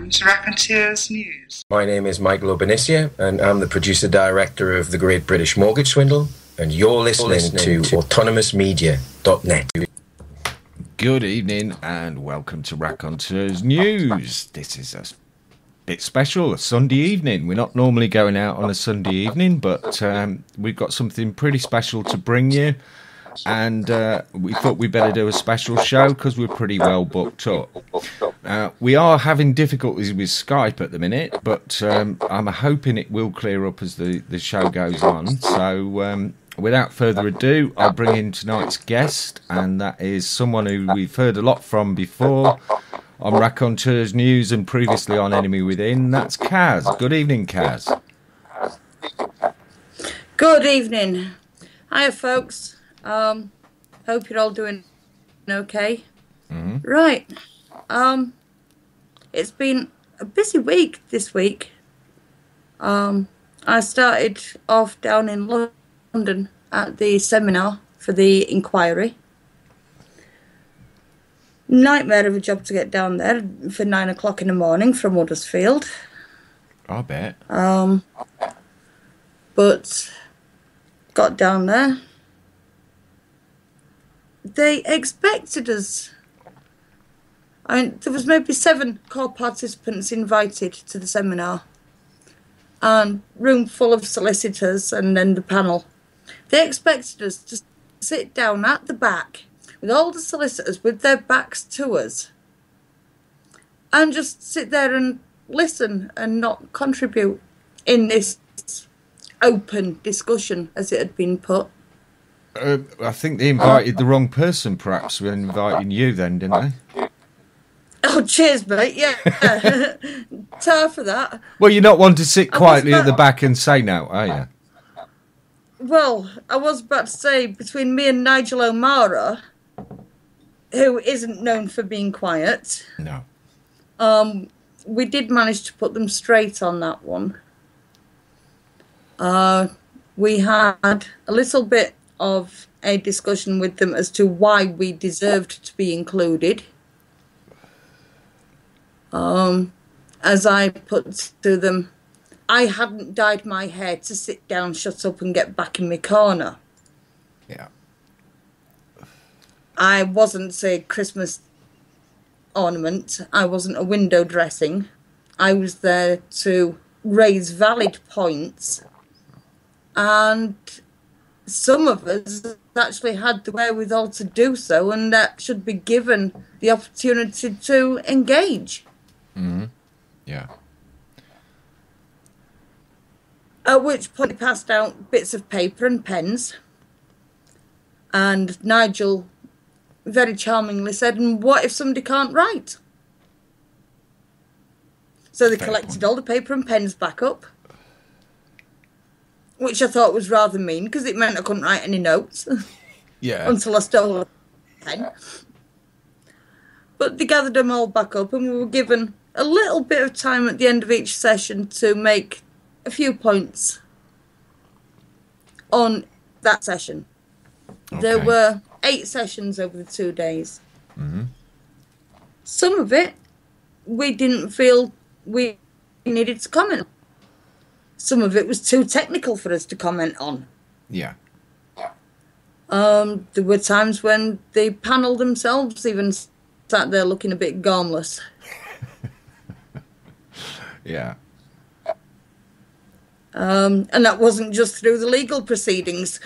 welcome to Raconteurs News. My name is Michael Obanisia, and I'm the producer-director of The Great British Mortgage Swindle, and you're listening to autonomousmedia.net. Good evening, and welcome to Raconteurs News. This is a bit special, a Sunday evening. We're not normally going out on a Sunday evening, but we've got something pretty special to bring you. And we thought we'd better do a special show because we're pretty well booked up. We are having difficulties with Skype at the minute, but I'm hoping it will clear up as the show goes on. So without further ado, I'll bring in tonight's guest, and that is someone who we've heard a lot from before on Raconteurs News and previously on Enemy Within. That's Kaz. Good evening, Kaz. Good evening. Hiya, folks. Hope you're all doing okay. Mm-hmm. Right. It's been a busy week this week. I started off down in London at the seminar for the inquiry. Nightmare of a job to get down there for 9 o'clock in the morning from Huddersfield. I bet. But got down there. They expected us. I mean, there was maybe 7 core participants invited to the seminar, and room full of solicitors and then the panel. They expected us to sit down at the back with all the solicitors with their backs to us and just sit there and listen and not contribute in this open discussion, as it had been put. I think they invited the wrong person, perhaps, when inviting you then, didn't they? Oh, cheers, mate, yeah. Tar for that. Well, you're not one to sit quietly at the back and say no, are you? Well, I was about to say, between me and Nigel O'Mara, who isn't known for being quiet, no, we did manage to put them straight on that one. We had a little bit of a discussion with them as to why we deserved to be included. As I put to them, I hadn't dyed my hair to sit down, shut up and get back in my corner. Yeah. I wasn't a Christmas ornament. I wasn't a window dressing. I was there to raise valid points, and some of us actually had the wherewithal to do so, and that should be given the opportunity to engage. Mm-hmm. Yeah. At which point he passed out bits of paper and pens, and Nigel very charmingly said, "And what if somebody can't write?" So they collected all the paper and pens back up, which I thought was rather mean, because it meant I couldn't write any notes. Yeah. Until I stole a pen. But they gathered them all back up, and we were given a little bit of time at the end of each session to make a few points on that session. Okay. There were 8 sessions over the 2 days. Mm-hmm. Some of it we didn't feel we needed to comment on. Some of it was too technical for us to comment on. Yeah. There were times when the panel themselves even sat there looking a bit gormless. Yeah. And that wasn't just through the legal proceedings.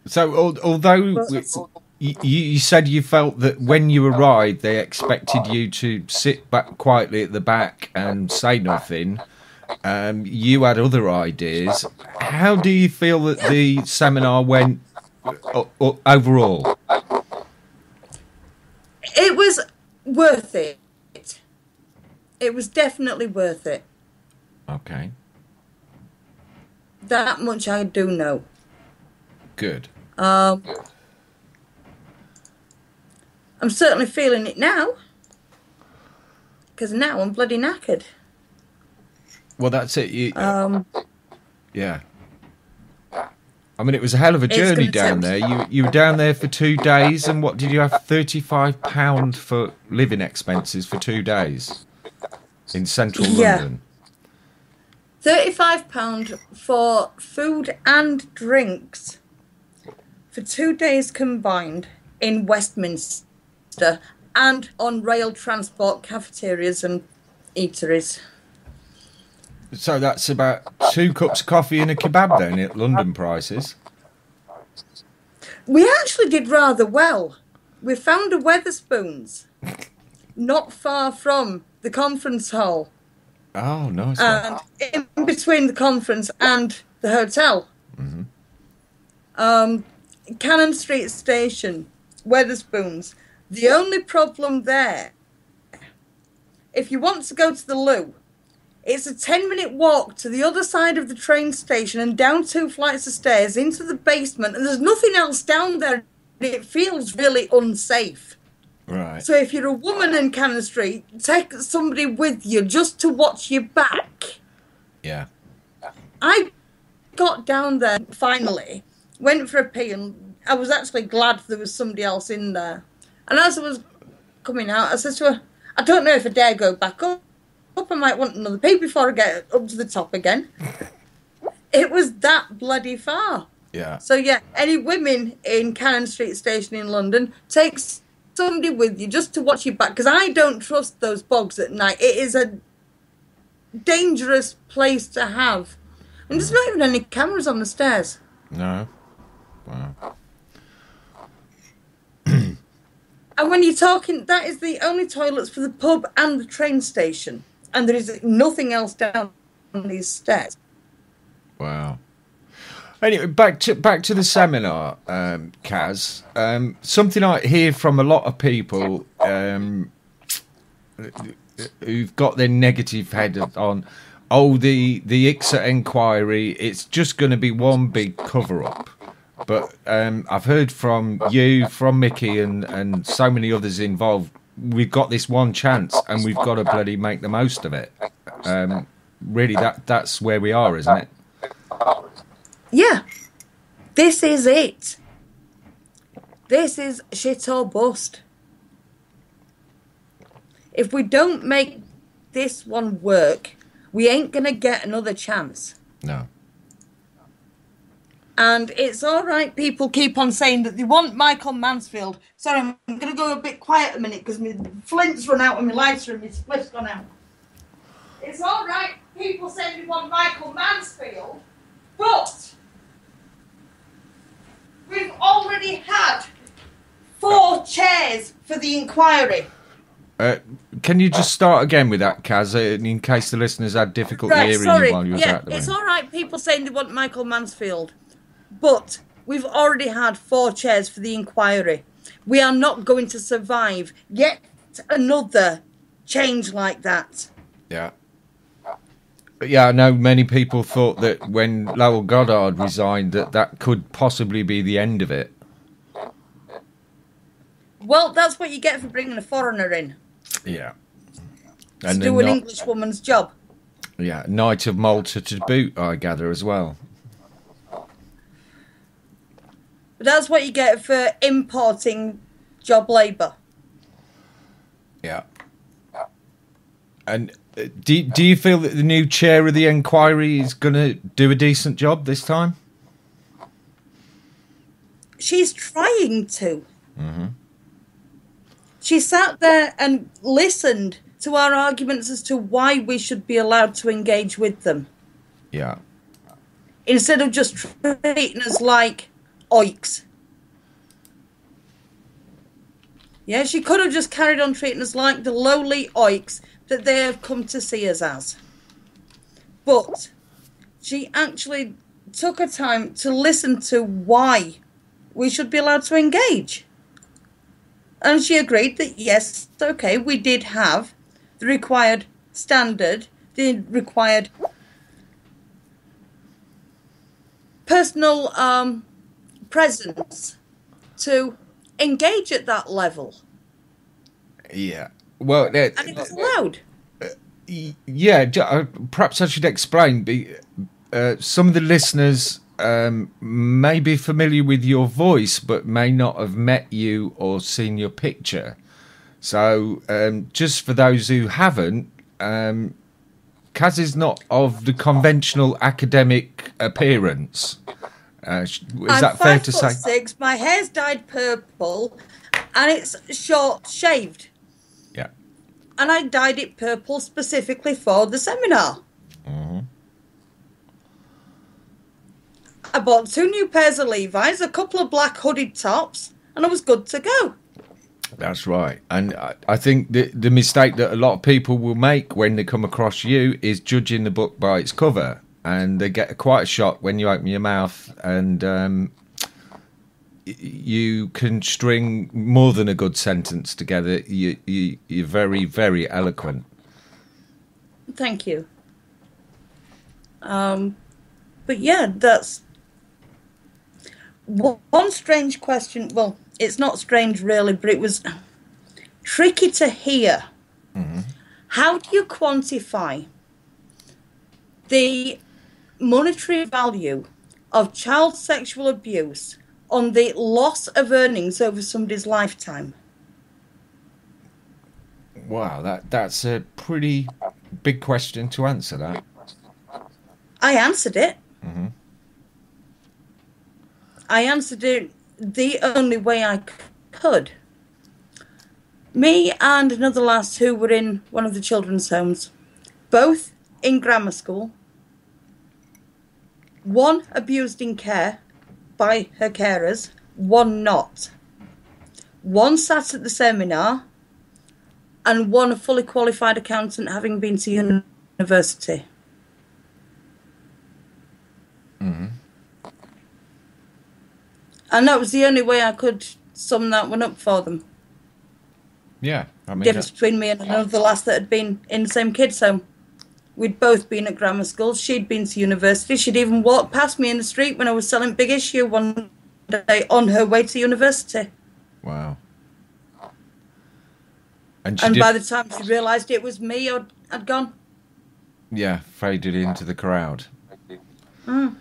So, although you said you felt that when you arrived, they expected you to sit back quietly at the back and say nothing, you had other ideas. How do you feel that the seminar went overall? It was worth it. It was definitely worth it. Okay. That much I do know. Good. I'm certainly feeling it now, because now I'm bloody knackered. Well, that's it. Yeah. I mean, it was a hell of a journey down there. You were down there for 2 days, and what did you have? £35 for living expenses for 2 days. in central Yeah. London. £35 for food and drinks for 2 days combined in Westminster and on rail transport, cafeterias and eateries. So that's about 2 cups of coffee and a kebab then at London prices. We actually did rather well. We found a Wetherspoons not far from the conference hall. Oh, nice. And in between the conference and the hotel. Cannon Street Station, Wetherspoons. The only problem there, if you want to go to the loo, it's a 10-minute walk to the other side of the train station and down 2 flights of stairs into the basement, and there's nothing else down there. It feels really unsafe. Right. So if you're a woman in Cannon Street, take somebody with you just to watch your back. Yeah. I got down there finally, went for a pee, and I was actually glad there was somebody else in there. And as I was coming out, I said to her, I don't know if I dare go back up. I might want another pee before I get up to the top again. It was that bloody far. Yeah. So yeah, any women in Cannon Street Station in London, take somebody with you just to watch your back, because I don't trust those bogs at night. It is a dangerous place to have. And there's not even any cameras on the stairs. No. Wow. And when you're talking, that is the only toilets for the pub and the train station. And there is nothing else down these stairs. Wow. Anyway, back to the seminar, Kaz. Something I hear from a lot of people who've got their negative head on, the IICSA inquiry, it's just going to be one big cover-up. But I've heard from you, from Mickey, and so many others involved, we've got this one chance and we've got to bloody make the most of it. Really, that's where we are, isn't it? Yeah. This is it. This is shit or bust. If we don't make this one work, we ain't going to get another chance. No. And it's all right, people keep on saying that they want Michael Mansfield. Sorry, I'm going to go a bit quiet a minute because my flint's run out and my lighter and my spliff's gone out. It's all right, people say they want Michael Mansfield, but we've already had 4 chairs for the inquiry. Can you just start again with that, Kaz, in case the listeners had difficulty hearing you while you was out there? It's all right, people saying they want Michael Mansfield, but we've already had 4 chairs for the inquiry. We are not going to survive yet another change like that. Yeah. Yeah, I know many people thought that when Lowell Goddard resigned that could possibly be the end of it. Well, that's what you get for bringing a foreigner in. Yeah. To do an English woman's job. Yeah, Knight of Malta to boot, I gather, as well. But that's what you get for importing job labour. Yeah. And do you feel that the new chair of the inquiry is going to do a decent job this time? She's trying to. Mm-hmm. She sat there and listened to our arguments as to why we should be allowed to engage with them. Yeah. Instead of just treating us like oiks. Yeah, she could have just carried on treating us like the lowly oiks that they have come to see us as. But she actually took her time to listen to why we should be allowed to engage. And she agreed that, yes, okay, we did have the required standard, the required personal presence to engage at that level. Yeah. Well, and it was allowed. Yeah, perhaps I should explain. Some of the listeners may be familiar with your voice, but may not have met you or seen your picture. So, just for those who haven't, Kaz is not of the conventional academic appearance. Is that fair to say? I'm 5'6", my hair's dyed purple, and it's short shaved. Yeah. And I dyed it purple specifically for the seminar. Mm-hmm. I bought 2 new pairs of Levi's, a couple of black hooded tops, and I was good to go. That's right. And I think the mistake that a lot of people will make when they come across you is judging the book by its cover. And they get quite a shock when you open your mouth and you can string more than a good sentence together. You're very, very eloquent. Thank you. But yeah, that's one strange question. Well, it's not strange really, but it was tricky to hear. Mm-hmm. How do you quantify the monetary value of child sexual abuse on the loss of earnings over somebody's lifetime? Wow, that's a pretty big question to answer, that. I answered it. Mm-hmm. I answered it the only way I could. Me and another lass who were in one of the children's homes, both in grammar school, one abused in care by her carers, one not. One sat at the seminar, and one a fully qualified accountant having been to university. Mm-hmm. And that was the only way I could sum that one up for them. Yeah. I mean, Difference between me and another lass that had been in the same kids' home. We'd both been at grammar school. She'd been to university. She'd even walked past me in the street when I was selling Big Issue one day on her way to university. Wow. And by the time she realised it was me, I'd gone. Yeah, faded into the crowd. Mm.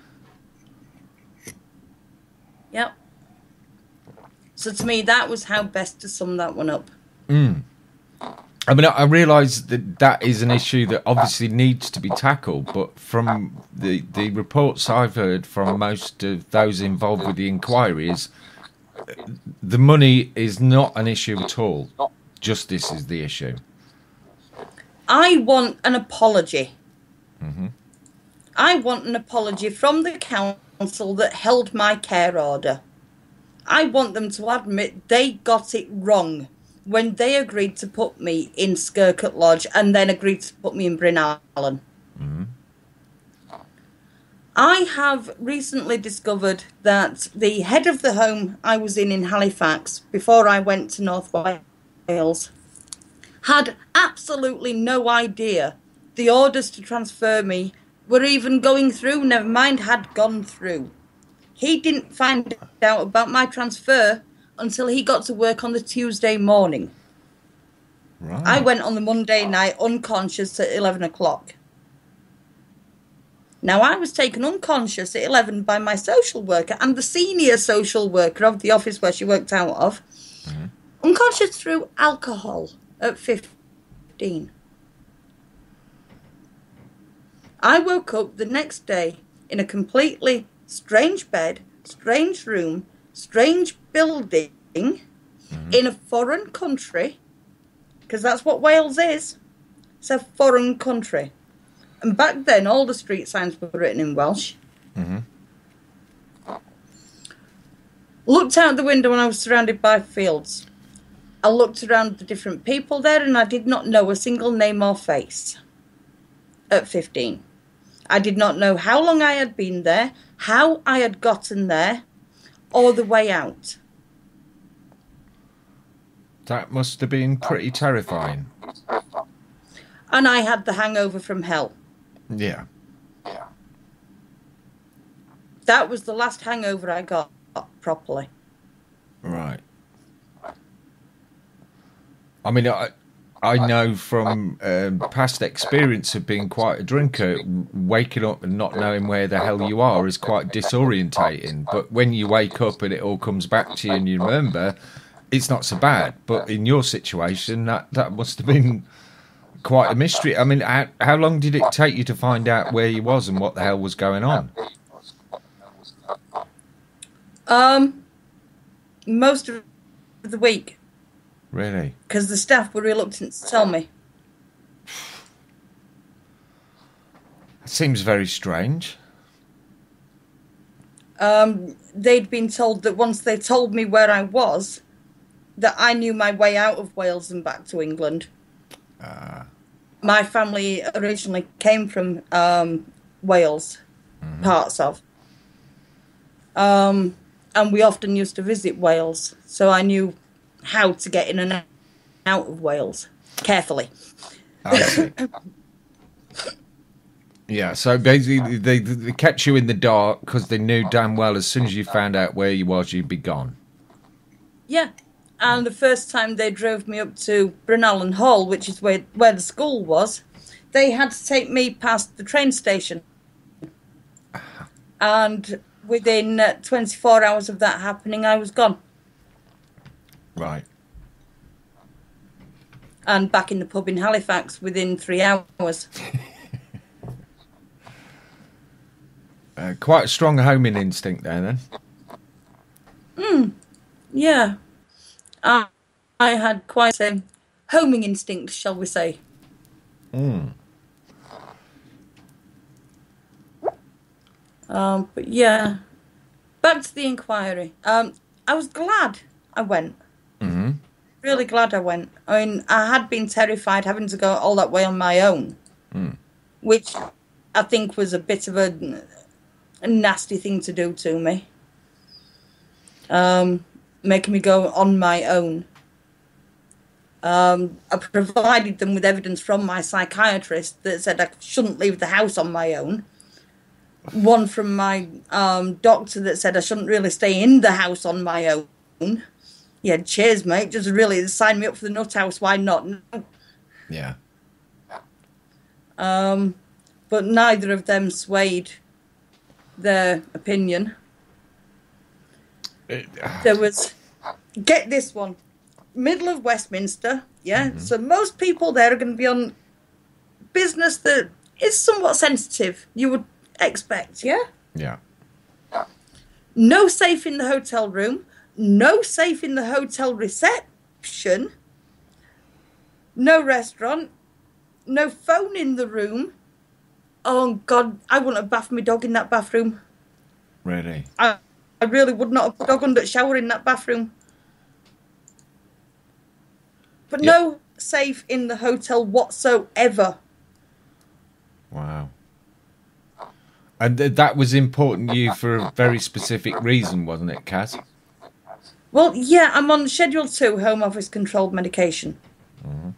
Yep. So to me, that was how best to sum that one up. Mm. I mean, I realise that is an issue that obviously needs to be tackled, but from the reports I've heard from most of those involved with the inquiries, the money is not an issue at all. Justice is the issue. I want an apology. Mm-hmm. I want an apology from the council that held my care order. I want them to admit they got it wrong when they agreed to put me in Skircutt Lodge and then agreed to put me in Bryn Allen. Mm-hmm. I have recently discovered that the head of the home I was in Halifax, before I went to North Wales, had absolutely no idea the orders to transfer me were even going through, never mind had gone through. He didn't find out about my transfer until he got to work on the Tuesday morning. Right. I went on the Monday night unconscious at 11 o'clock. Now, I was taken unconscious at 11 by my social worker and the senior social worker of the office where she worked out of. Mm-hmm. Unconscious through alcohol at 15. I woke up the next day in a completely strange bed, strange room, strange building, in a foreign country, because that's what Wales is. It's a foreign country. And back then, all the street signs were written in Welsh. Mm-hmm. Looked out the window and I was surrounded by fields. I looked around the different people there and I did not know a single name or face at 15. I did not know how long I had been there, how I had gotten there, or the way out. That must have been pretty terrifying. And I had the hangover from hell. Yeah. That was the last hangover I got properly. Right. I mean, I know from past experience of being quite a drinker, waking up and not knowing where the hell you are is quite disorientating. But when you wake up and it all comes back to you and you remember, it's not so bad. But in your situation, that must have been quite a mystery. I mean, how long did it take you to find out where you was and what the hell was going on? Most of the week. Really? Because the staff were reluctant to tell me. That seems very strange. They'd been told that once they told me where I was, that I knew my way out of Wales and back to England. My family originally came from Wales, parts of. And we often used to visit Wales, so I knew how to get in and out of Wales carefully. I see. Yeah, so basically they kept you in the dark because they knew damn well as soon as you found out where you was, you'd be gone. Yeah, and the first time they drove me up to Brynallen Hall, which is where the school was, they had to take me past the train station. And within 24 hours of that happening, I was gone. Right. And back in the pub in Halifax within 3 hours. Quite a strong homing instinct there, then. Yeah. I had quite a homing instinct, shall we say. But yeah, back to the inquiry. I was glad I went. Mm-hmm. Really glad I went. I mean, I had been terrified having to go all that way on my own, which I think was a bit of a nasty thing to do to me. Making me go on my own. I provided them with evidence from my psychiatrist that said I shouldn't leave the house on my own. One from my doctor that said I shouldn't really stay in the house on my own. Yeah, cheers, mate. Just really sign me up for the nut house. Why not? No. Yeah. But neither of them swayed their opinion. There was, get this one, middle of Westminster, yeah? Mm-hmm. So most people there are going to be on business that is somewhat sensitive, you would expect, yeah? Yeah. No safe in the hotel room, no safe in the hotel reception, no restaurant, no phone in the room. Oh, God, I wouldn't have bathed my dog in that bathroom. Really? I really would not have put dog under the shower in that bathroom. But no safe in the hotel whatsoever. Wow. And that was important to you for a very specific reason, wasn't it, Kaz? Well, yeah, I'm on Schedule 2 Home Office Controlled Medication. Mm-hmm.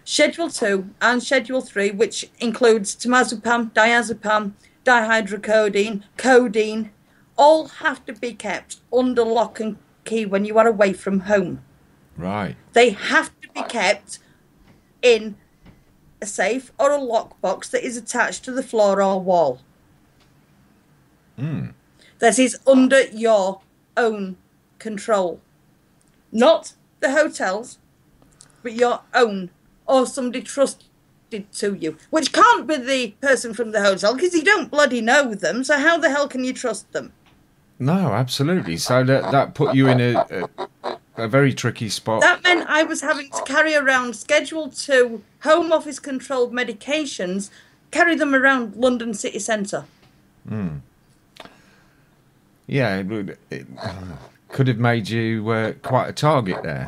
Schedule 2 and Schedule 3, which includes temazepam, diazepam, dihydrocodeine, codeine, all have to be kept under lock and key when you are away from home. Right. They have to be kept in a safe or a lockbox that is attached to the floor or wall. That is under your own control. Not the hotel's, but your own, or somebody trusted to you. Which can't be the person from the hotel, because you don't bloody know them, so how the hell can you trust them? No, absolutely. So that put you in a very tricky spot. That meant I was having to carry around Schedule 2 Home Office controlled medications, carry them around London city centre. Yeah, it could have made you quite a target there.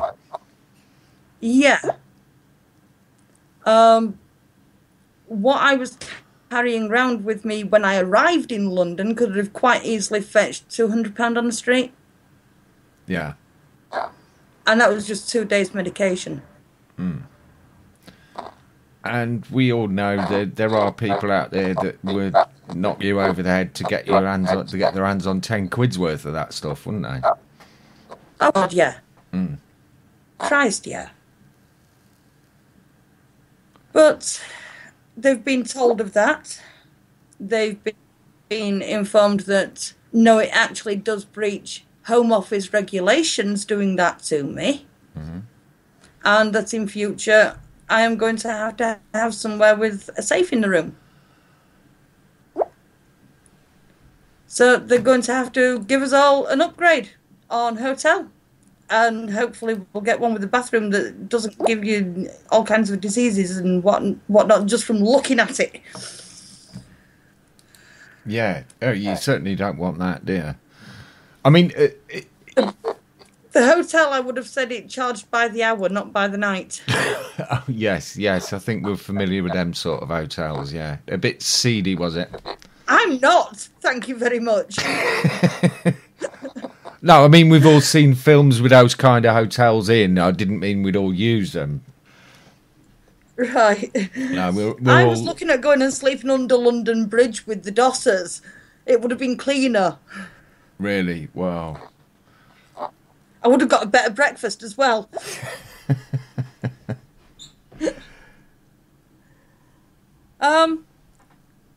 Yeah. What I was carrying around with me when I arrived in London could have quite easily fetched £200 on the street. Yeah. And that was just 2 days' medication. And we all know that there are people out there that would knock you over the head to get their hands on 10 quid's worth of that stuff, wouldn't they? Oh God, yeah. Christ, yeah. But they've been told of that. They've been informed that no, it actually does breach Home Office regulations doing that to me. And that in future I am going to have somewhere with a safe in the room. So they're going to have to give us all an upgrade on hotel. And hopefully we'll get one with a bathroom that doesn't give you all kinds of diseases and whatnot just from looking at it. Yeah, you certainly don't want that, do you? I mean... The hotel, I would have said it charged by the hour, not by the night. Oh, yes, I think we're familiar with them sort of hotels, yeah. A bit seedy, was it? I'm not, thank you very much. No, I mean, we've all seen films with those kind of hotels in. I didn't mean we'd all use them. Right. No, I was looking at going and sleeping under London Bridge with the Dossers. It would have been cleaner. Really? Wow. I would have got a better breakfast as well. A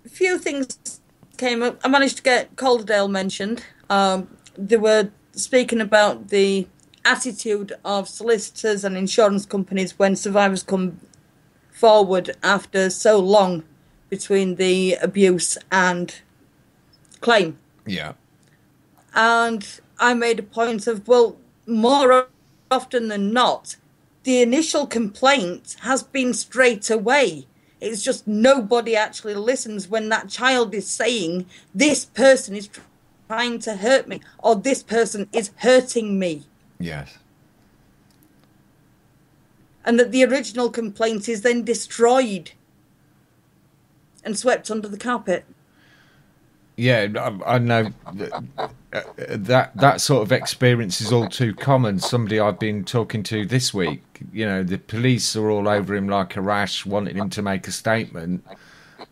few things came up. I managed to get Calderdale mentioned. They were speaking about the attitude of solicitors and insurance companies when survivors come forward after so long between the abuse and claim. Yeah. And I made a point of, well, more often than not, the initial complaint has been straight away. It's just nobody actually listens when that child is saying, this person is trying to hurt me, or this person is hurting me. Yes. And that the original complaint is then destroyed and swept under the carpet. Yeah, I know that sort of experience is all too common. Somebody I've been talking to this week, you know, the police are all over him like a rash, wanting him to make a statement.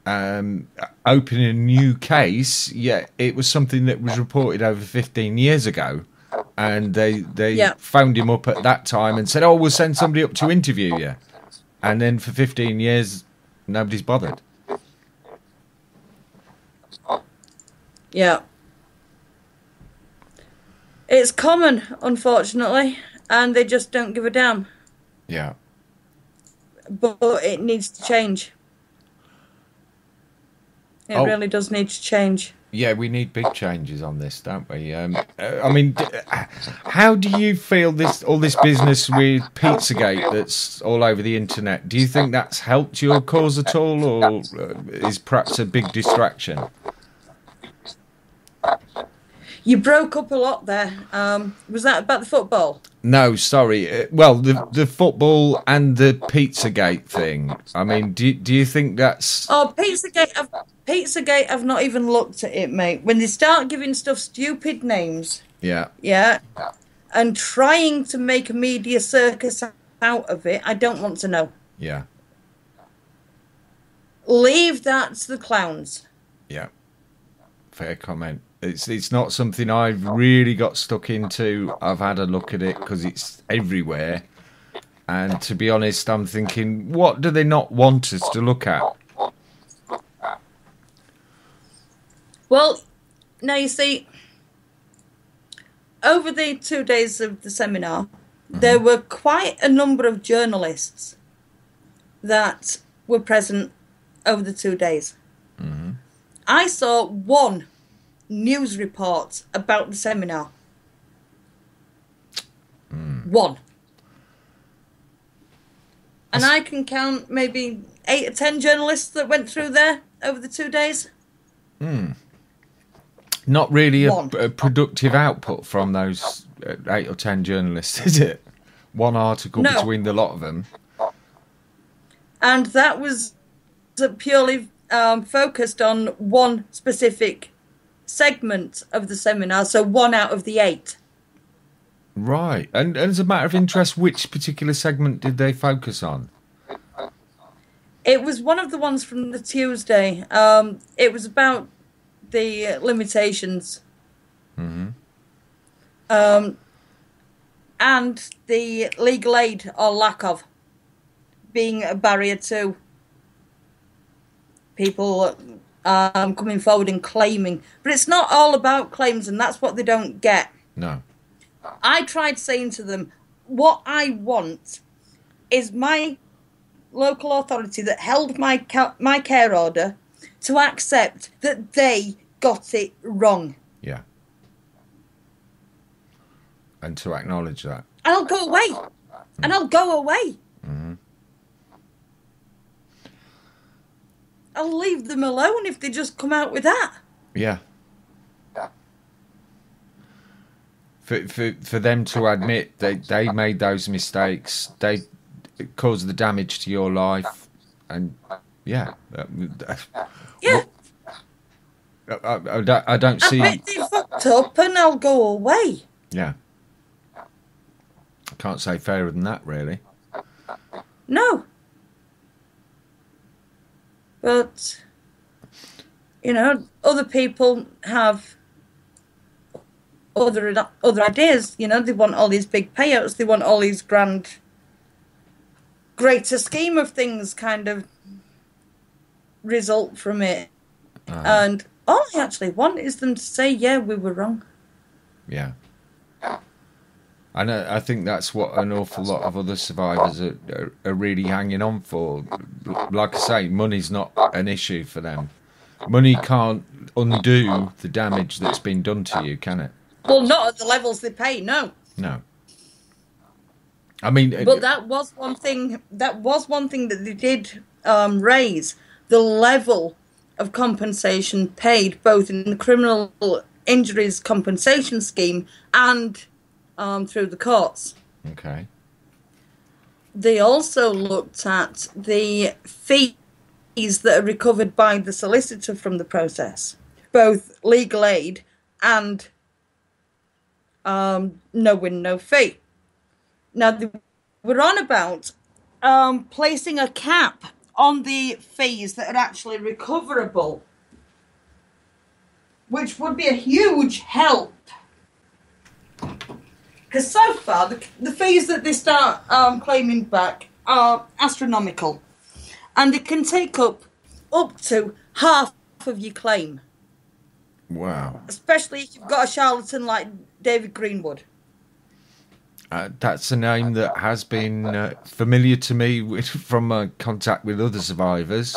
Opening a new case, it was something that was reported over 15 years ago. And they phoned him up at that time and said, oh, we'll send somebody up to interview you. And then for 15 years, nobody's bothered. Yeah. It's common, unfortunately, and they just don't give a damn. Yeah. But it needs to change. It really does need to change. Yeah, we need big changes on this, don't we? I mean, how do you feel all this business with Pizzagate that's all over the internet? Do you think that's helped your cause at all, or is perhaps a big distraction? You broke up a lot there. Was that about the football? No, sorry. Well, the football and the Pizzagate thing. I mean, do you think that's... Oh, Pizzagate, I've not even looked at it, mate. When they start giving stuff stupid names... Yeah, and trying to make a media circus out of it, I don't want to know. Yeah. Leave that to the clowns. Yeah. Fair comment. It's not something I've really got stuck into. I've had a look at it because it's everywhere. And to be honest, I'm thinking, what do they not want us to look at? Well, now you see, over the 2 days of the seminar, there were quite a number of journalists that were present over the 2 days. Mm-hmm. I saw one news report about the seminar. One. And I can count maybe 8 or 10 journalists that went through there over the 2 days. Not really a productive output from those 8 or 10 journalists, is it? One article between the lot of them. And that was purely focused on one specific segment of the seminar, so 1 out of the 8. Right. And as a matter of interest, which particular segment did they focus on? It was one of the ones from the Tuesday. It was about the limitations. Mm-hmm. And the legal aid or lack of being a barrier to people coming forward and claiming. But it's not all about claims, and that's what they don't get. No. I tried saying to them, what I want is my local authority that held my care order to accept that they got it wrong. Yeah. And to acknowledge that. And I'll go away. And I'll go away. Mm-hmm. I'll leave them alone if they just come out with that. Yeah. For them to admit they made those mistakes, they caused the damage to your life, and yeah. Yeah. I don't see. I bet they fucked up and I'll go away. Yeah. I can't say fairer than that, really. No. But, you know, other people have other ideas. You know, they want all these big payouts. They want all these greater scheme of things kind of result from it. And all I actually want is them to say, yeah, we were wrong. Yeah. And I think that's what an awful lot of other survivors are really hanging on for. Like I say, money's not an issue for them. Money can't undo the damage that's been done to you, can it? Well, not at the levels they pay, no. No. I mean... But that was one thing that they did raise. The level of compensation paid, both in the criminal injuries compensation scheme and... through the courts. Okay. They also looked at the fees that are recovered by the solicitor from the process, both legal aid and no win, no fee. Now, they were on about placing a cap on the fees that are actually recoverable, which would be a huge help. Because so far, the fees that they start claiming back are astronomical. And it can take up to half of your claim. Wow. Especially if you've got a charlatan like David Greenwood. That's a name that has been familiar to me from my contact with other survivors.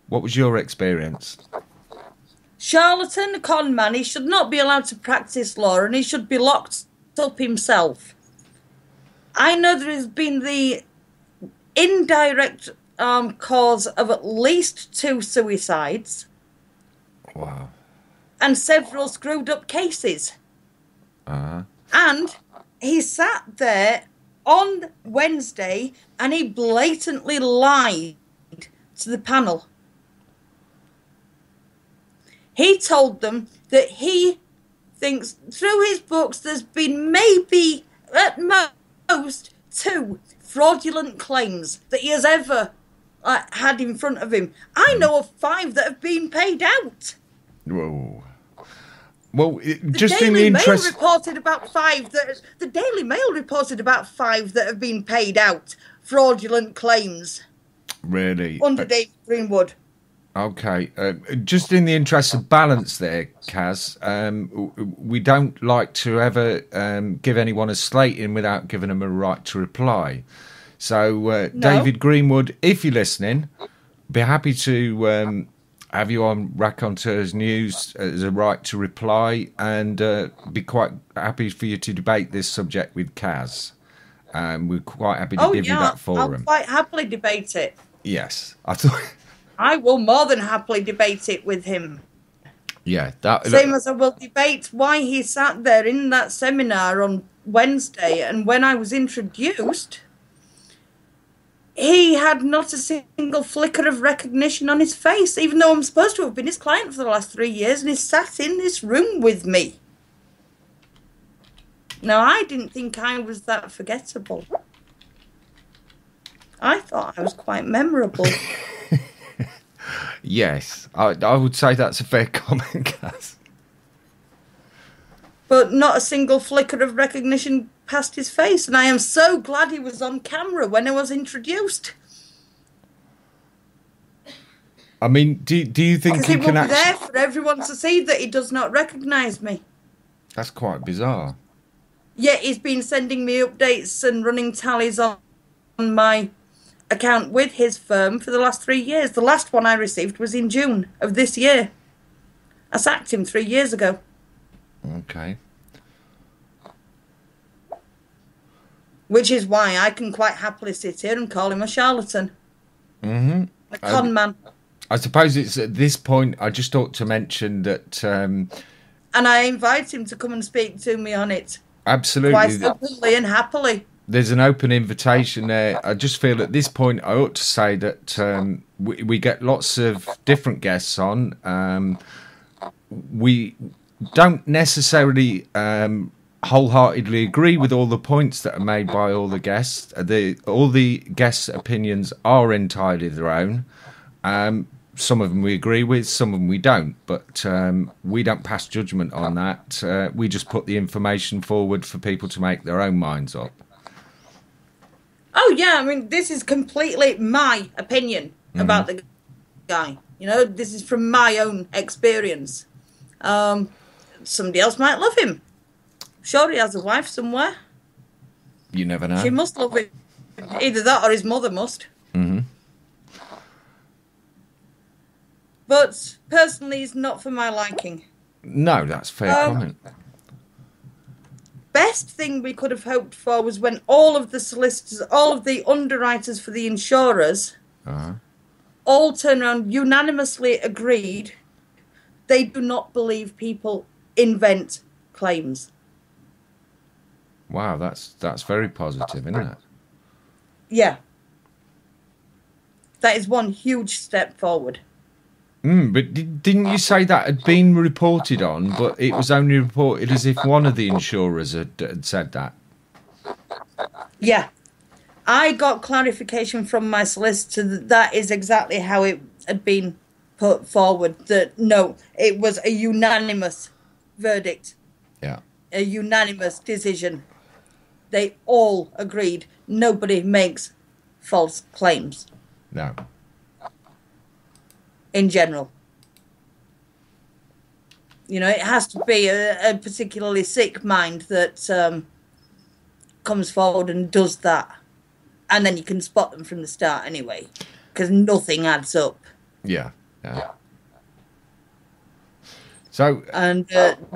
What was your experience? Charlatan, a con man, he should not be allowed to practice law and he should be locked up himself. I know there has been the indirect cause of at least 2 suicides. Wow. And several screwed up cases. Uh-huh. And he sat there on Wednesday and he blatantly lied to the panel. He told them that he thinks through his books there's been maybe at most 2 fraudulent claims that he has ever had in front of him. I know of 5 that have been paid out. Whoa. Well, The Daily Mail reported about 5 that have been paid out. Fraudulent claims. Really? Under David Greenwood. Okay, just in the interest of balance there, Kaz, we don't like to ever give anyone a slating without giving them a right to reply. So, No. David Greenwood, if you're listening, be happy to have you on Raconteurs News as a right to reply, and be quite happy for you to debate this subject with Kaz. We're quite happy to give you that forum. I'll quite happily debate it. Yes, I thought... I will more than happily debate it with him. Yeah, that Same as I will debate why he sat there in that seminar on Wednesday, and when I was introduced, he had not a single flicker of recognition on his face, even though I'm supposed to have been his client for the last 3 years, and he sat in this room with me. Now, I didn't think I was that forgettable. I thought I was quite memorable. Yes, I would say that's a fair comment, Kaz. But not a single flicker of recognition past his face, and I am so glad he was on camera when I was introduced. I mean, do you think Because he it will can be actually... there for everyone to see that he does not recognise me. That's quite bizarre. Yet he's been sending me updates and running tallies on my account with his firm for the last 3 years. The last one I received was in June of this year. I sacked him 3 years ago. Okay. Which is why I can quite happily sit here and call him a charlatan. Mm-hmm. A con man. I suppose it's at this point I just ought to mention that... and I invite him to come and speak to me on it. Absolutely. Quite openly and happily. There's an open invitation there. I just feel at this point I ought to say that we get lots of different guests on. We don't necessarily wholeheartedly agree with all the points that are made by all the guests. All the guests' opinions are entirely their own. Some of them we agree with, some of them we don't. But we don't pass judgment on that. We just put the information forward for people to make their own minds up. Oh, yeah, I mean, this is completely my opinion about the guy. You know, this is from my own experience. Somebody else might love him. Sure, he has a wife somewhere. You never know. She must love him. Either that or his mother must. Mm-hmm. But personally, he's not for my liking. No, that's fair comment. Best thing we could have hoped for was when all of the solicitors, all of the underwriters for the insurers, all turned around, unanimously agreed they do not believe people invent claims. Wow, that's very positive, isn't it? Yeah. That is one huge step forward. But didn't you say that had been reported on, but it was only reported as if one of the insurers had said that? Yeah. I got clarification from my solicitor that that is exactly how it had been put forward. That, no, it was a unanimous verdict. Yeah. A unanimous decision. They all agreed nobody makes false claims. No. In general. You know, it has to be a particularly sick mind that comes forward and does that. And then you can spot them from the start anyway. Because nothing adds up. Yeah, yeah. So... And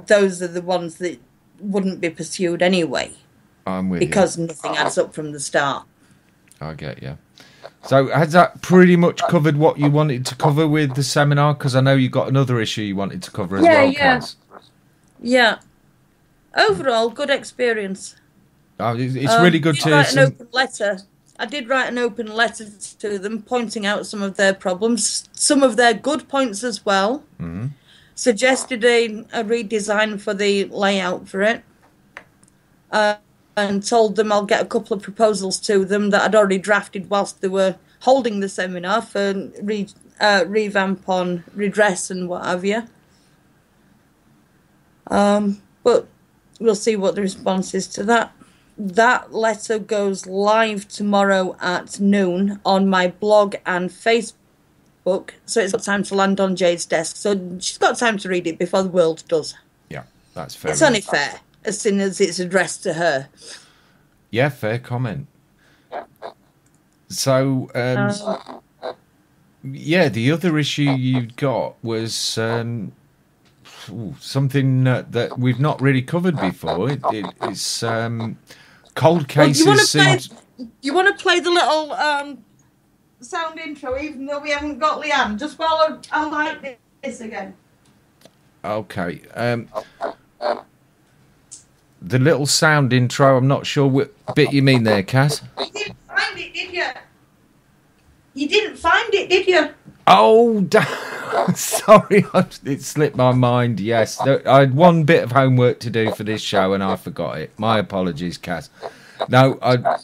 those are the ones that wouldn't be pursued anyway. I'm with because you. Nothing adds up from the start. I get you. So has that pretty much covered what you wanted to cover with the seminar? Because I know you got another issue you wanted to cover as well, Kaz. Yeah. Overall, good experience. Oh, it's really good to hear some... I did write an open letter to them, pointing out some of their problems, some of their good points as well. Mm-hmm. Suggested a redesign for the layout for it. And told them I'll get a couple of proposals to them that I'd already drafted whilst they were holding the seminar for revamp on redress and what have you. But we'll see what the response is to that. That letter goes live tomorrow at noon on my blog and Facebook, so it's got time to land on Jade's desk. So she's got time to read it before the world does. Yeah, that's fair. It's only fair. As soon as it's addressed to her. Yeah, fair comment. So, yeah, the other issue you got was something that we've not really covered before. It's cold cases. You want to play the little sound intro, even though we haven't got Leanne, just while I like this again. Okay. The little sound intro, I'm not sure what bit you mean there, Kaz. You didn't find it, did you? You didn't find it, did you? Oh, sorry, it slipped my mind, yes. I had one bit of homework to do for this show and I forgot it. My apologies, Kaz. No, I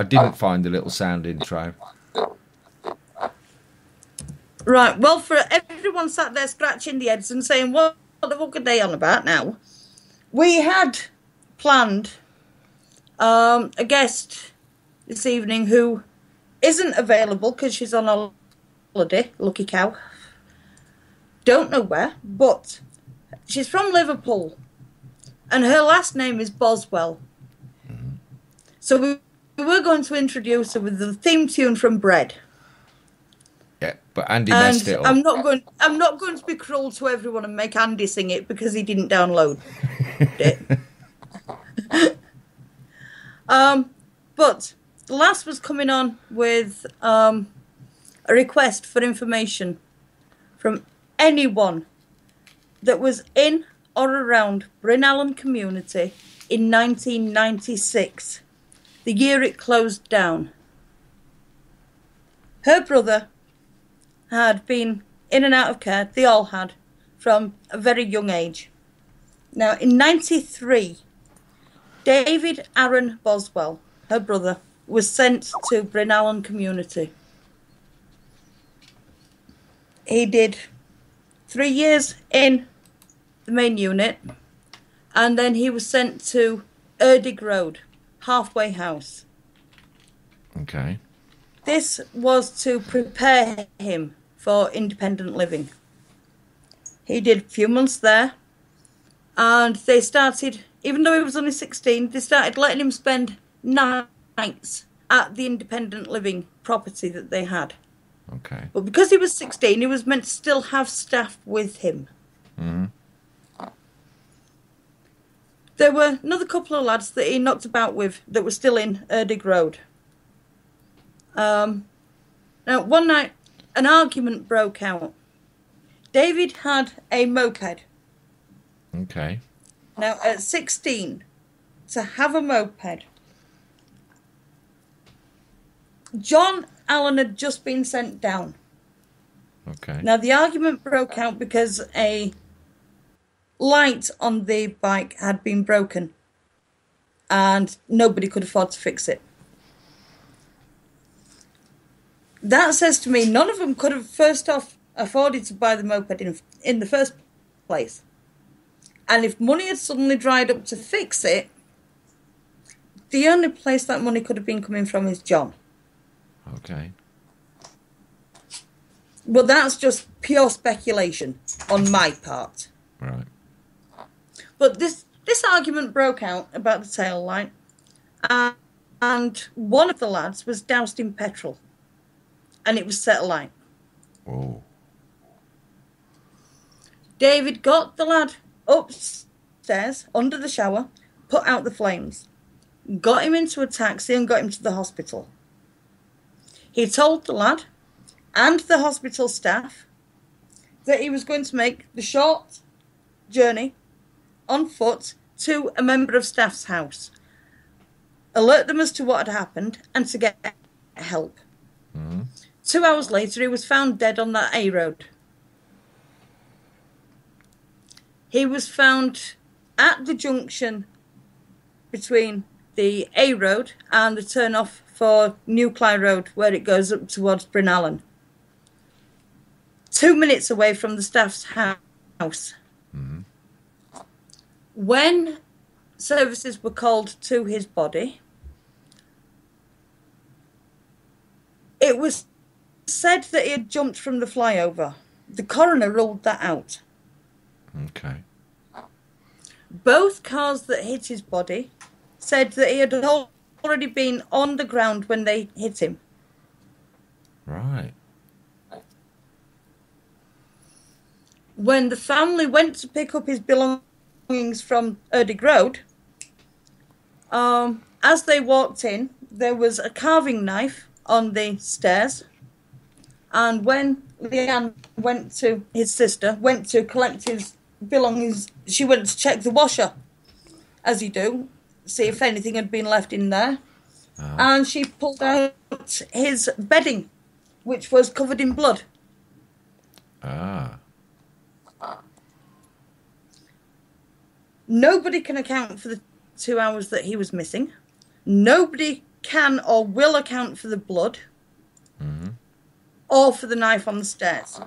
didn't find the little sound intro. Right, well, for everyone sat there scratching the heads and saying, what the fuck are they on about now? We had planned a guest this evening who isn't available because she's on holiday, lucky cow. Don't know where, but she's from Liverpool and her last name is Boswell. Mm-hmm. So we were going to introduce her with the theme tune from Bread. Yeah, but Andy messed it up. I'm not going to be cruel to everyone and make Andy sing it because he didn't download it. But the lass was coming on with a request for information from anyone that was in or around Bryn Allen community in 1996, the year it closed down. Her brother had been in and out of care, they all had, from a very young age. Now, in 93, David Aaron Boswell, her brother, was sent to Bryn Allen community. He did 3 years in the main unit, and then he was sent to Erdig Road, halfway house. Okay. This was to prepare him for independent living. He did a few months there, and they started, even though he was only 16, they started letting him spend nights at the independent living property that they had. Okay. But because he was 16, he was meant to still have staff with him. Mm-hmm. There were another couple of lads that he knocked about with that were still in Erdig Road. Now, one night, an argument broke out. David had a moped. Okay. Now, at 16, to have a moped. John Allen had just been sent down. Okay. Now, the argument broke out because a light on the bike had been broken and nobody could afford to fix it. That says to me, none of them could have first off afforded to buy the moped in the first place. And if money had suddenly dried up to fix it, the only place that money could have been coming from is John. Okay. But that's just pure speculation on my part. Right. But this argument broke out about the tail light, and one of the lads was doused in petrol, and it was set alight. Oh. David got the lad upstairs, under the shower, put out the flames, got him into a taxi and got him to the hospital. He told the lad and the hospital staff that he was going to make the short journey on foot to a member of staff's house, alert them as to what had happened, and to get help. Mm-hmm. 2 hours later, he was found dead on that A road. He was found at the junction between the A road and the turn-off for New Clyde Road, where it goes up towards Bryn Allen. 2 minutes away from the staff's house. Mm-hmm. When services were called to his body, it was said that he had jumped from the flyover. The coroner ruled that out. Okay. Both cars that hit his body said that he had already been on the ground when they hit him. Right. When the family went to pick up his belongings from Erdig Road, as they walked in, there was a carving knife on the stairs. And when Leanne went to his sister, went to collect his belongings, she went to check the washer, as you do, see if anything had been left in there. And she pulled out his bedding, which was covered in blood. Ah. Nobody can account for the 2 hours that he was missing. Nobody can or will account for the blood. Mm-hmm. Or for the knife on the stairs.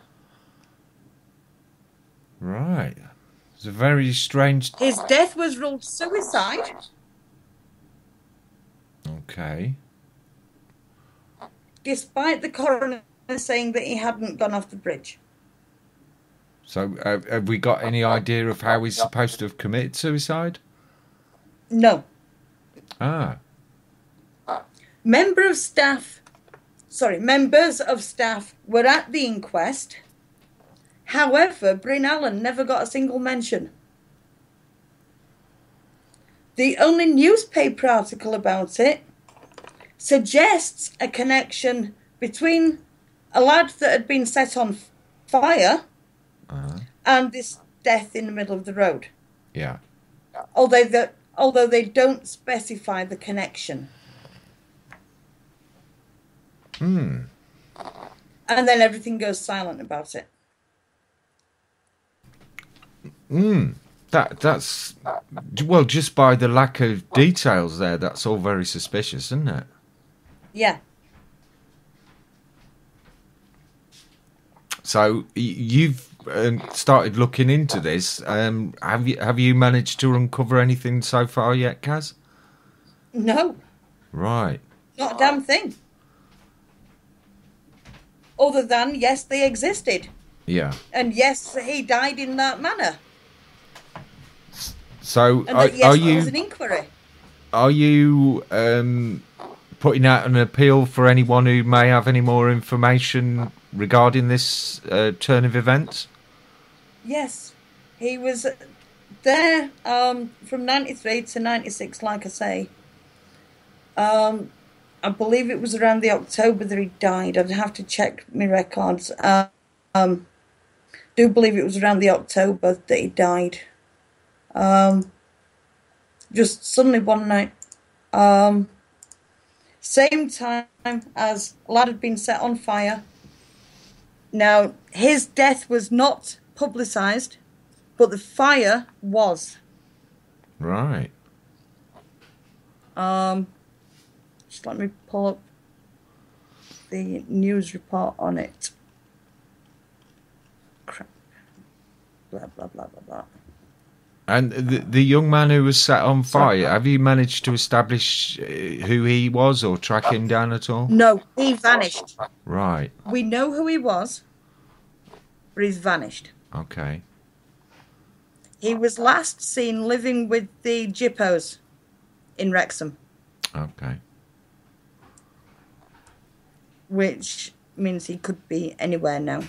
Right. It's a very strange... His death was ruled suicide. Okay. Despite the coroner saying that he hadn't gone off the bridge. So, have we got any idea of how he's supposed to have committed suicide? No. Ah. Members of staff were at the inquest. However, Bryn Allen never got a single mention. The only newspaper article about it suggests a connection between a lad that had been set on fire and this death in the middle of the road. Yeah. Although they don't specify the connection. And then everything goes silent about it. That's well, just by the lack of details there, that's all very suspicious, isn't it? Yeah. So you've started looking into this. Have you managed to uncover anything so far yet, Kaz? No. Right. Not a damn thing. Other than, yes, they existed. Yeah. And yes, he died in that manner. So And that, yes, there was an inquiry. Are you putting out an appeal for anyone who may have any more information regarding this turn of events? Yes. He was there from 93 to 96, like I say. I believe it was around the October that he died. I'd have to check my records. Do believe it was around the October that he died. Just suddenly one night. Same time as a lad had been set on fire. Now, his death was not publicised, but the fire was. Right. Just let me pull up the news report on it. Crap. Blah, blah, blah, blah, blah. And the young man who was set on fire, have you managed to establish who he was or track him down at all? No, he vanished. Right. We know who he was, but he's vanished. Okay. He was last seen living with the Gippos in Wrexham. Okay. Which means he could be anywhere now.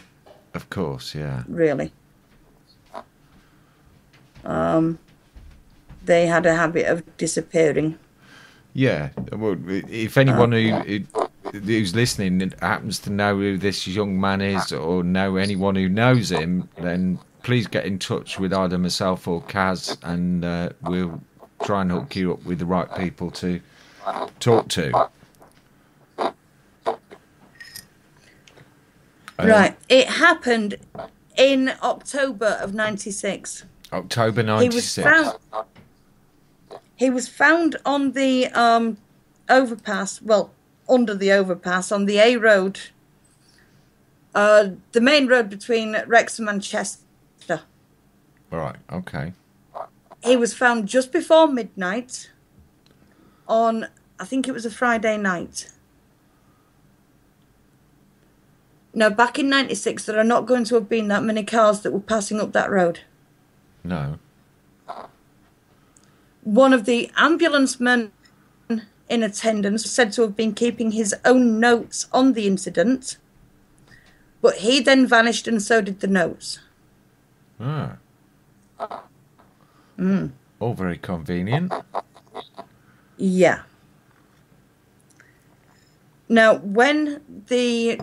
Of course, yeah. Really. They had a habit of disappearing. Yeah. Well, if anyone who's listening happens to know who this young man is or know anyone who knows him, then please get in touch with either myself or Kaz, and we'll try and hook you up with the right people to talk to. Right. It happened in October of 96. October 96. He was found on the overpass, well, under the overpass on the A road, the main road between Wrexham and Chester. Right, okay. He was found just before midnight on, I think it was a Friday night. Now, back in 96, there are not going to have been that many cars that were passing up that road. No. One of the ambulance men in attendance was said to have been keeping his own notes on the incident, but he then vanished and so did the notes. Ah. All very convenient. Yeah. Now, when the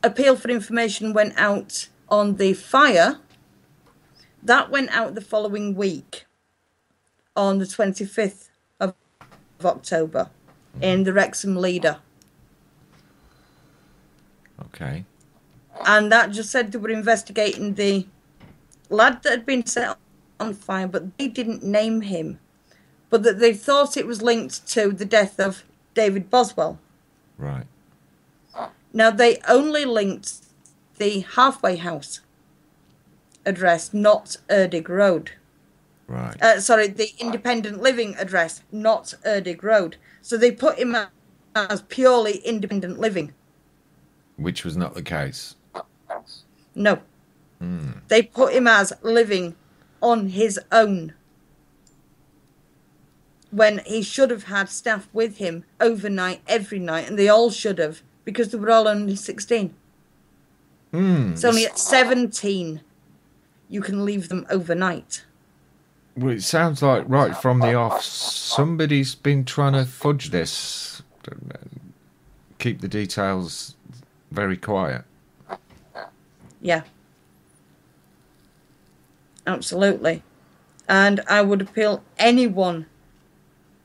appeal for information went out on the fire, that went out the following week on the 25th of October in the Wrexham Leader. Okay. And that just said they were investigating the lad that had been set on fire, but they didn't name him. But that they thought it was linked to the death of David Boswell. Right. Now, they only linked the halfway house address, not Erdig Road. Right. Sorry, the independent living address, not Erdig Road. So they put him as purely independent living. Which was not the case. No. They put him as living on his own. when he should have had staff with him overnight, every night, and they all should have, because they were all only 16. It's only at 17 you can leave them overnight. Well, it sounds like right from the off, somebody's been trying to fudge this, keep the details very quiet. Yeah. Absolutely. And I would appeal anyone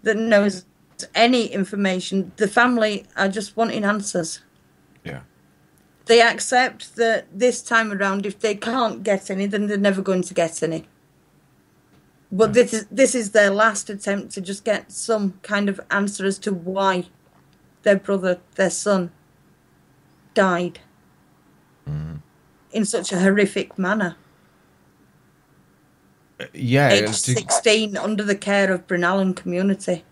that knows any information. The family are just wanting answers. Yeah. They accept that this time around, if they can't get any, then they're never going to get any. But this is their last attempt to just get some kind of answer as to why their brother, their son, died in such a horrific manner. Yeah. Age 16, under the care of Brynallen community.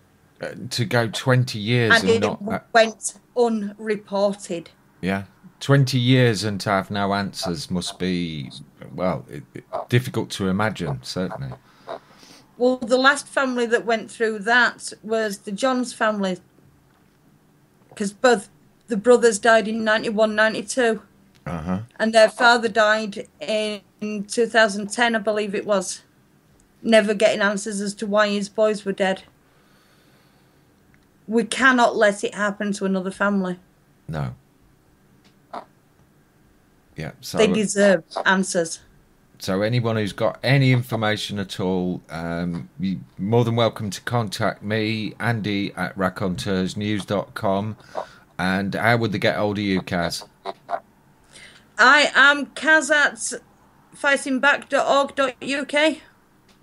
To go 20 years and and it not... went unreported. Yeah. 20 years and to have no answers must be, well, difficult to imagine, certainly. Well, the last family that went through that was the Johns family, because both the brothers died in 91, 92. And their father died in 2010, I believe it was, never getting answers as to why his boys were dead. We cannot let it happen to another family. No. Yeah, so they deserve answers. So anyone who's got any information at all, you're more than welcome to contact me, Andy at raconteursnews.com. And how would they get hold of you, Kaz? I am Kaz at fightingback.org.uk.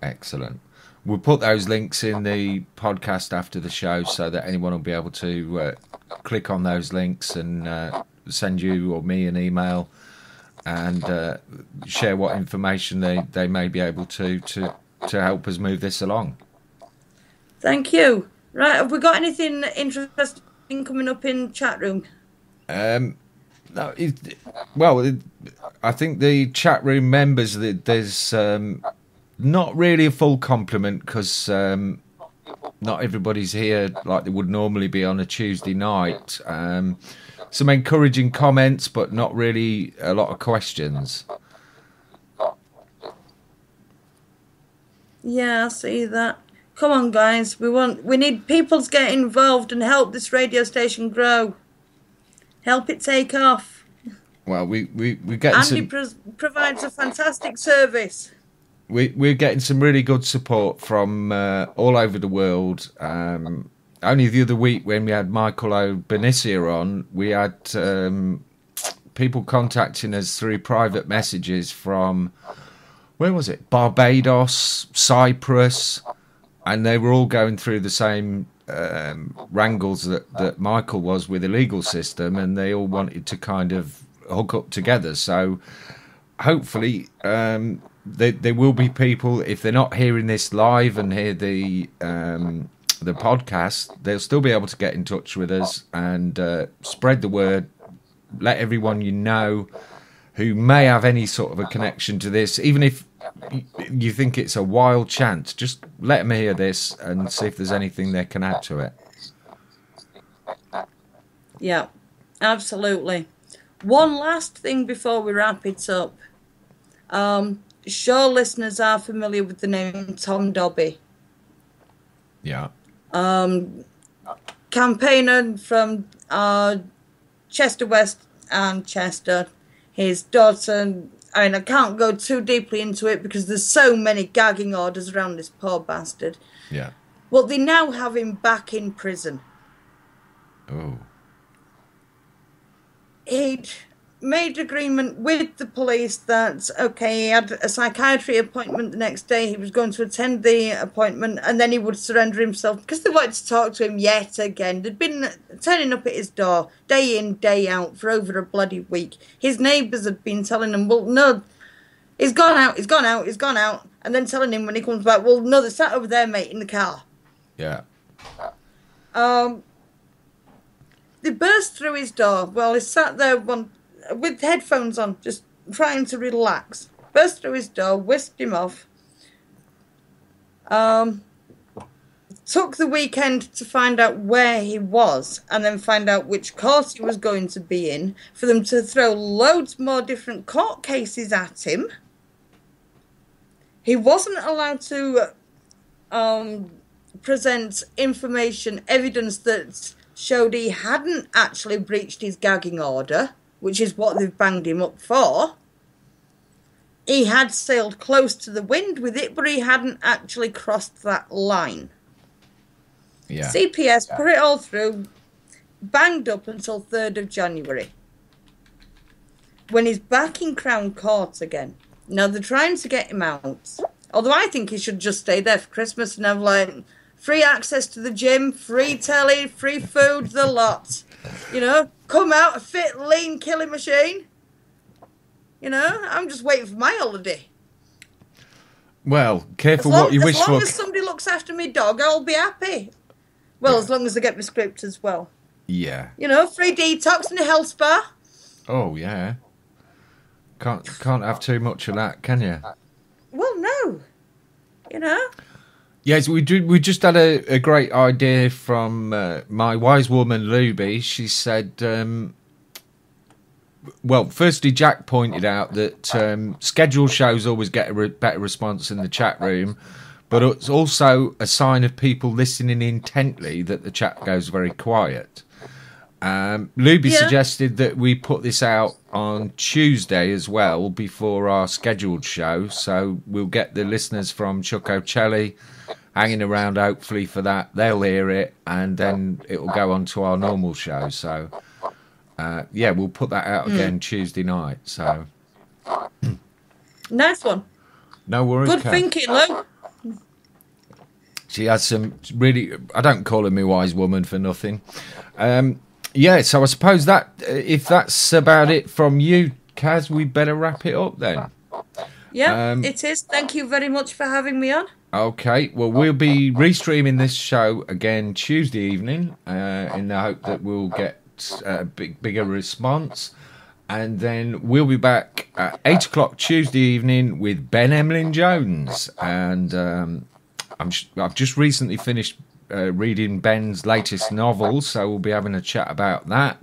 Excellent. We'll put those links in the podcast after the show so that anyone will be able to click on those links and send you or me an email and share what information they may be able to help us move this along. Thank you. Right, have we got anything interesting coming up in chat room? No, I think the chat room members, there's not really a full complement because not everybody's here like they would normally be on a Tuesday night. Some encouraging comments, but not really a lot of questions. Yeah, I see that. Come on, guys. We need people to get involved and help this radio station grow. Help it take off. Well, we get Andy provides a fantastic service. We're getting some really good support from all over the world. Only the other week when we had Michael O'Benicia on, we had people contacting us through private messages from, where was it? Barbados, Cyprus, and they were all going through the same wrangles that Michael was with the legal system, and they all wanted to kind of hook up together. So hopefully there will be people, if they're not hearing this live and hear the podcast, they'll still be able to get in touch with us and spread the word. Let everyone you know who may have any sort of a connection to this, even if you think it's a wild chance, just let them hear this and see if there's anything they can add to it. Yeah, absolutely. One last thing before we wrap it up. Show listeners are familiar with the name Tom Dobby. Yeah. Campaigner from Chester West and Chester. His daughter, I can't go too deeply into it because there's so many gagging orders around this poor bastard. Yeah. Well, they now have him back in prison. Oh. He'd made agreement with the police that, okay, he had a psychiatry appointment the next day. He was going to attend the appointment and then he would surrender himself because they wanted to talk to him yet again. They'd been turning up at his door day in, day out for over a bloody week. His neighbours had been telling him, well, no, he's gone out. And then telling him when he comes back, well, no, they're sat over there, mate, in the car. Yeah. They burst through his door. Well, he sat there with headphones on, just trying to relax. Burst through his door, whisked him off. took the weekend to find out where he was and then find out which course he was going to be in, for them to throw loads more different court cases at him. He wasn't allowed to present information, evidence that showed he hadn't actually breached his gagging order, which is what they've banged him up for. He had sailed close to the wind with it, but he hadn't actually crossed that line. Yeah. CPS put it all through, banged up until 3rd of January, when he's back in Crown Court again. Now, they're trying to get him out, although I think he should just stay there for Christmas and have, like, free access to the gym, free telly, free food, the lot. You know, come out a fit, lean killing machine. You know, I'm just waiting for my holiday. Well, careful what you wish for. As long as somebody looks after me dog, I'll be happy. Well, as long as I get my script as well. Yeah. You know, free detox and a health spa. Oh, yeah. Can't have too much of that, can you? Well, no. You know? Yes, we just had a great idea from my wise woman, Luby. She said, well, firstly, Jack pointed out that scheduled shows always get a better response in the chat room, but it's also a sign of people listening intently that the chat goes very quiet. Luby suggested that we put this out on Tuesday as well, before our scheduled show, so we'll get the listeners from Chuckocelli hanging around hopefully for that. They'll hear it, and then it'll go on to our normal show. So yeah, we'll put that out again Tuesday night. So nice one. No worries. Good thinking, Lou. She has some really, I don't call her my wise woman for nothing. Yeah, so I suppose that if that's about it from you, Kaz, we better wrap it up then. Yeah, it is. Thank you very much for having me on. Okay, well, we'll be restreaming this show again Tuesday evening in the hope that we'll get a bigger response. And then we'll be back at 8 o'clock Tuesday evening with Ben Emlyn Jones. And I've just recently finished reading Ben's latest novel, so we'll be having a chat about that.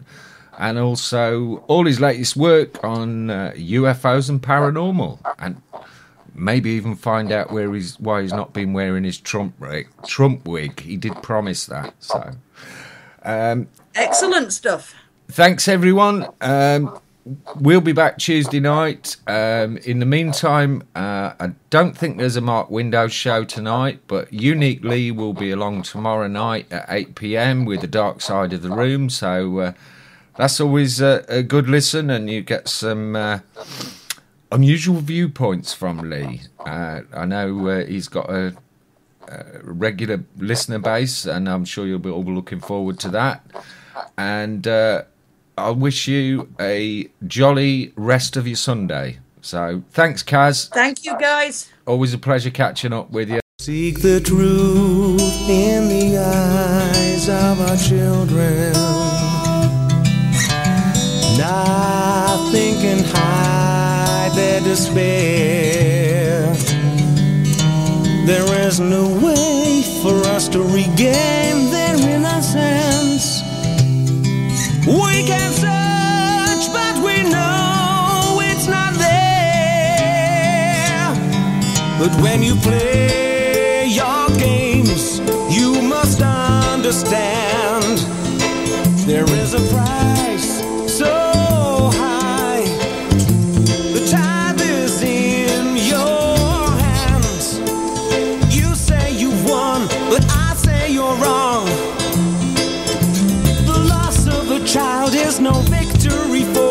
And also all his latest work on UFOs and paranormal. And maybe even find out why he's not been wearing his Trump wig. He did promise that. So, excellent stuff. Thanks, everyone. We'll be back Tuesday night. In the meantime, I don't think there's a Mark Windows show tonight, but Unique Lee will be along tomorrow night at 8 p.m. with The Dark Side of the Room. So that's always a good listen, and you get some unusual viewpoints from Lee. I know he's got a regular listener base, and I'm sure you'll be all looking forward to that. And I wish you a jolly rest of your Sunday. So thanks, Kaz. Thank you, guys. Always a pleasure catching up with you. Seek the truth in the eyes of our children. Nothing can hide their despair. There is no way for us to regain their innocence. We can search, but we know it's not there. But when you play your games, you must understand there is a price so high. The tithe is in your hands. You say you won, but I say you're wrong. The loss of a child is no victory for